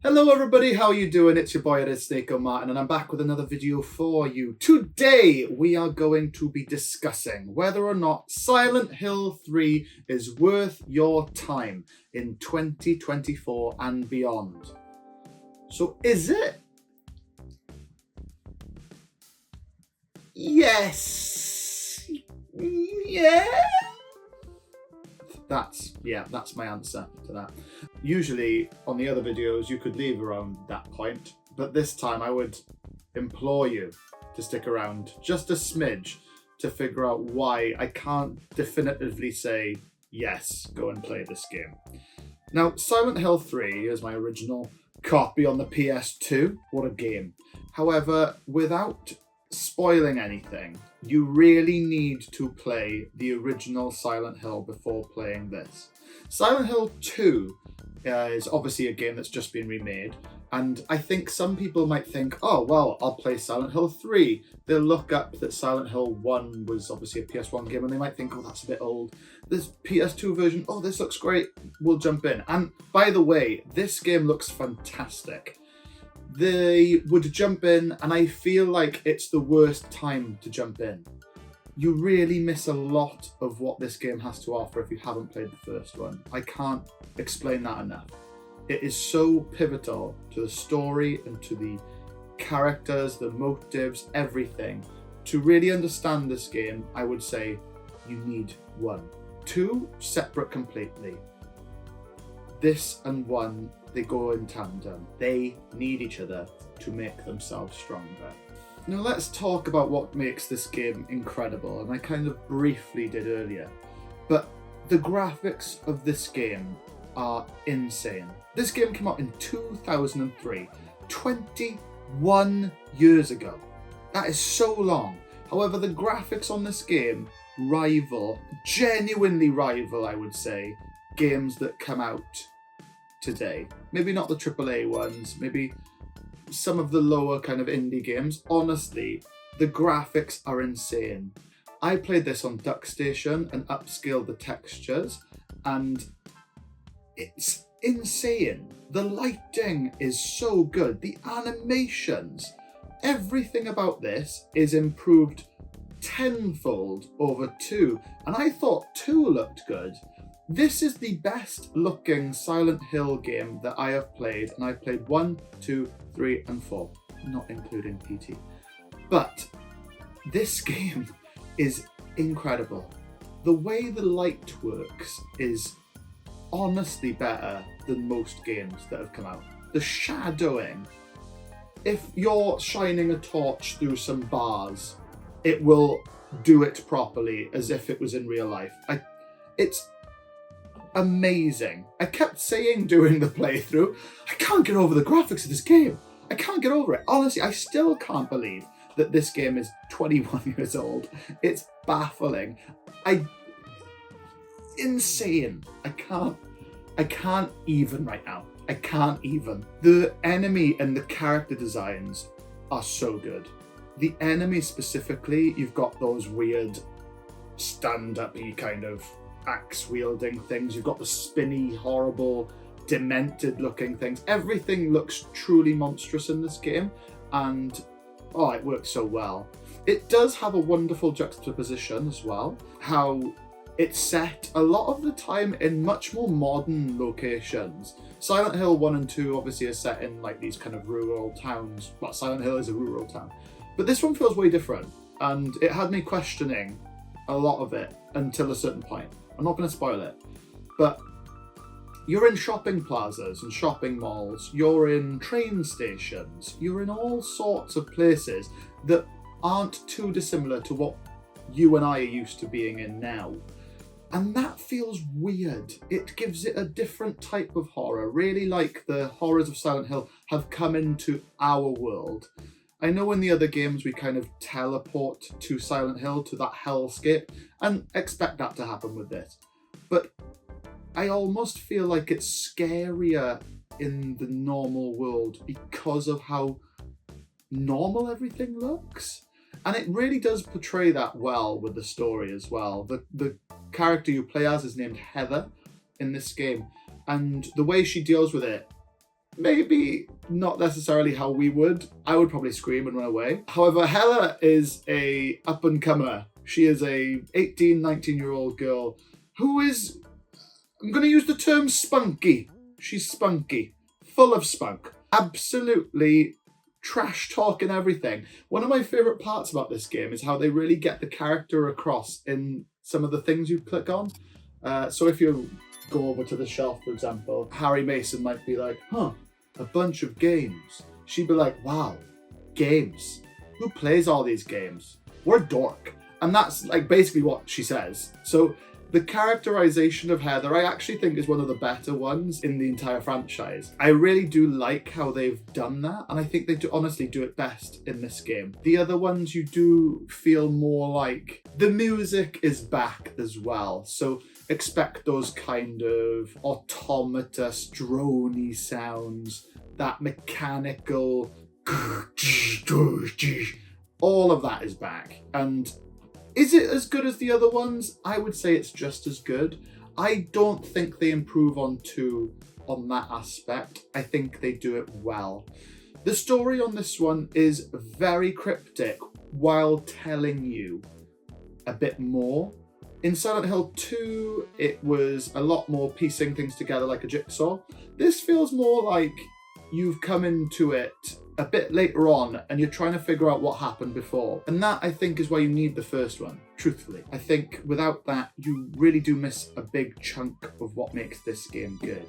Hello everybody, how are you doing? It's your boy, it is Snake Martin, and I'm back with another video for you. Today, we are going to be discussing whether or not Silent Hill 3 is worth your time in 2024 and beyond. So, is it? Yes. Yeah. That's my answer to that. Usually on the other videos you could leave around that point, but this time I would implore you to stick around just a smidge to figure out why I can't definitively say yes, go and play this game. Now, Silent Hill 3 is my original copy on the PS2. What a game. However, without spoiling anything, you really need to play the original Silent Hill before playing this. Silent Hill 2 is obviously a game that's just been remade, and I think some people might think, oh, well, I'll play Silent Hill 3. They'll look up that Silent Hill 1 was obviously a PS1 game, and they might think, oh, that's a bit old. This PS2 version, oh, this looks great, we'll jump in. And by the way, this game looks fantastic. They would jump in, and I feel like it's the worst time to jump in. You really miss a lot of what this game has to offer if you haven't played the first one. I can't explain that enough. It is so pivotal to the story and to the characters, the motives, everything. To really understand this game, I would say you need 1. 2, separate completely. This and 1, they go in tandem. They need each other to make themselves stronger. Now let's talk about what makes this game incredible, and I kind of briefly did earlier. But the graphics of this game are insane. This game came out in 2003, 21 years ago. That is so long. However, the graphics on this game genuinely rival, I would say, games that come out today. Maybe not the AAA ones, maybe some of the lower kind of indie games. Honestly, the graphics are insane. I played this on DuckStation and upscaled the textures, and it's insane. The lighting is so good. The animations, everything about this is improved tenfold over 2. And I thought 2 looked good. This is the best looking Silent Hill game that I have played, and I've played 1, 2, 3 and 4, not including PT. But this game is incredible. The way the light works is honestly better than most games that have come out. The shadowing, if you're shining a torch through some bars, it will do it properly as if it was in real life. It's amazing. I kept saying during the playthrough, I can't get over the graphics of this game. I can't get over it. Honestly, I still can't believe that this game is 21 years old. It's baffling. Insane. I can't even right now. I can't even. The enemy and the character designs are so good. The enemy specifically, you've got those weird stand-up-y kind of axe-wielding things. You've got the spinny, horrible, demented-looking things. Everything looks truly monstrous in this game, and oh, it works so well. It does have a wonderful juxtaposition as well. How it's set a lot of the time in much more modern locations. Silent Hill 1 and 2 obviously are set in like these kind of rural towns. Well, Silent Hill is a rural town. But this one feels way different, and it had me questioning a lot of it until a certain point. I'm not going to spoil it, but you're in shopping plazas and shopping malls, you're in train stations, you're in all sorts of places that aren't too dissimilar to what you and I are used to being in now. And that feels weird. It gives it a different type of horror, really like the horrors of Silent Hill have come into our world. I know in the other games we kind of teleport to Silent Hill, to that hellscape, and expect that to happen with this. But I almost feel like it's scarier in the normal world because of how normal everything looks. And it really does portray that well with the story as well. The character you play as is named Heather in this game, and the way she deals with it maybe not necessarily how we would. I would probably scream and run away. However, Heather is a up-and-comer. She is a 18, 19-year-old girl who is, I'm going to use the term spunky. She's spunky, full of spunk, absolutely trash talking everything. One of my favourite parts about this game is how they really get the character across in some of the things you click on. So if you go over to the shelf, for example, Harry Mason might be like, huh, a bunch of games. She'd be like, wow, games. Who plays all these games? We're a dork. And that's like basically what she says. So the characterization of Heather, I actually think, is one of the better ones in the entire franchise. I really do like how they've done that, and I think they do honestly do it best in this game. The other ones, you do feel more like the music is back as well. So expect those kind of automata, droney sounds, that mechanical, all of that is back. And is it as good as the other ones? I would say it's just as good. I don't think they improve on 2 on that aspect. I think they do it well. The story on this one is very cryptic while telling you a bit more. In Silent Hill 2, it was a lot more piecing things together like a jigsaw. This feels more like you've come into it a bit later on and you're trying to figure out what happened before. And that, I think, is why you need the first one, truthfully. I think without that, you really do miss a big chunk of what makes this game good.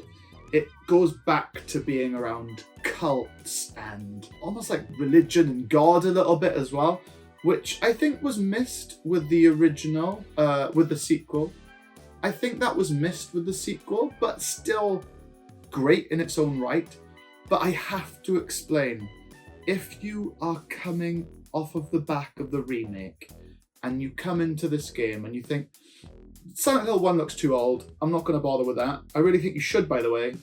It goes back to being around cults and almost like religion and God a little bit as well, which I think was missed with the original, with the sequel. I think that was missed with the sequel, but still great in its own right. But I have to explain, if you are coming off of the back of the remake and you come into this game and you think, Silent Hill 1 looks too old, I'm not going to bother with that. I really think you should, by the way.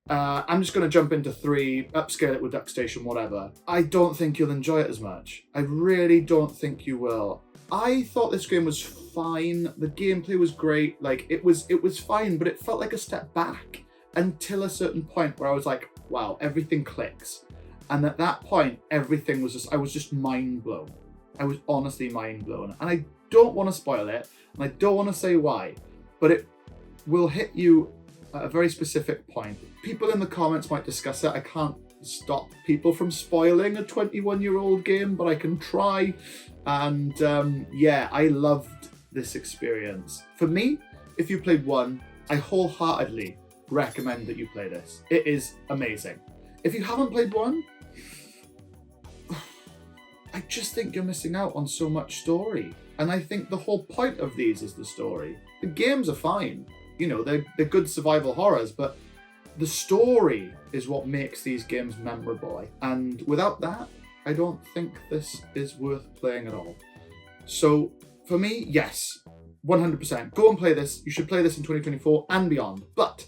I'm just going to jump into 3, upscale it with DuckStation, whatever. I don't think you'll enjoy it as much. I really don't think you will. I thought this game was fine. The gameplay was great. Like, it was fine, but it felt like a step back until a certain point where I was like, wow, everything clicks. And at that point, everything was just, I was just mind blown. I was honestly mind blown. And I don't want to spoil it, and I don't want to say why, but it will hit you at a very specific point. People in the comments might discuss it. I can't stop people from spoiling a 21-year-old game, but I can try. And yeah, I loved this experience. For me, if you played 1, I wholeheartedly recommend that you play this. It is amazing. If you haven't played 1, I just think you're missing out on so much story. And I think the whole point of these is the story. The games are fine. You know, they're good survival horrors, but the story is what makes these games memorable. And without that, I don't think this is worth playing at all. So for me, yes, 100%. Go and play this. You should play this in 2024 and beyond. But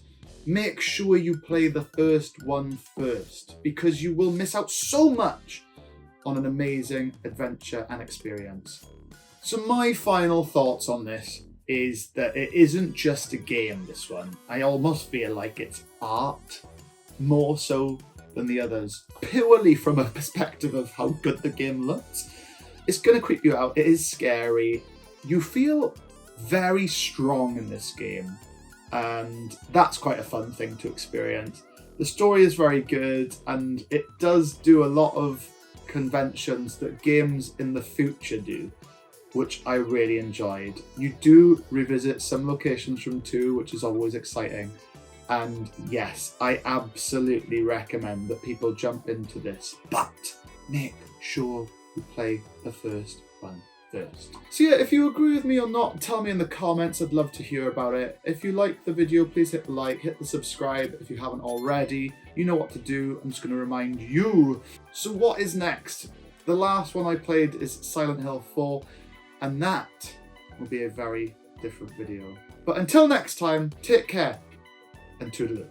make sure you play the first one first, because you will miss out so much on an amazing adventure and experience. So my final thoughts on this is that it isn't just a game, this one. I almost feel like it's art, more so than the others, purely from a perspective of how good the game looks. It's going to creep you out. It is scary. You feel very strong in this game, and that's quite a fun thing to experience. The story is very good, and it does do a lot of conventions that games in the future do, which I really enjoyed. You do revisit some locations from 2, which is always exciting. And yes, I absolutely recommend that people jump into this, but make sure you play the first one first. So yeah, if you agree with me or not, tell me in the comments. I'd love to hear about it. If you liked the video, please hit the like, hit the subscribe if you haven't already. You know what to do. I'm just going to remind you. So what is next? The last one I played is Silent Hill 4, and that will be a very different video. But until next time, take care and toodaloo.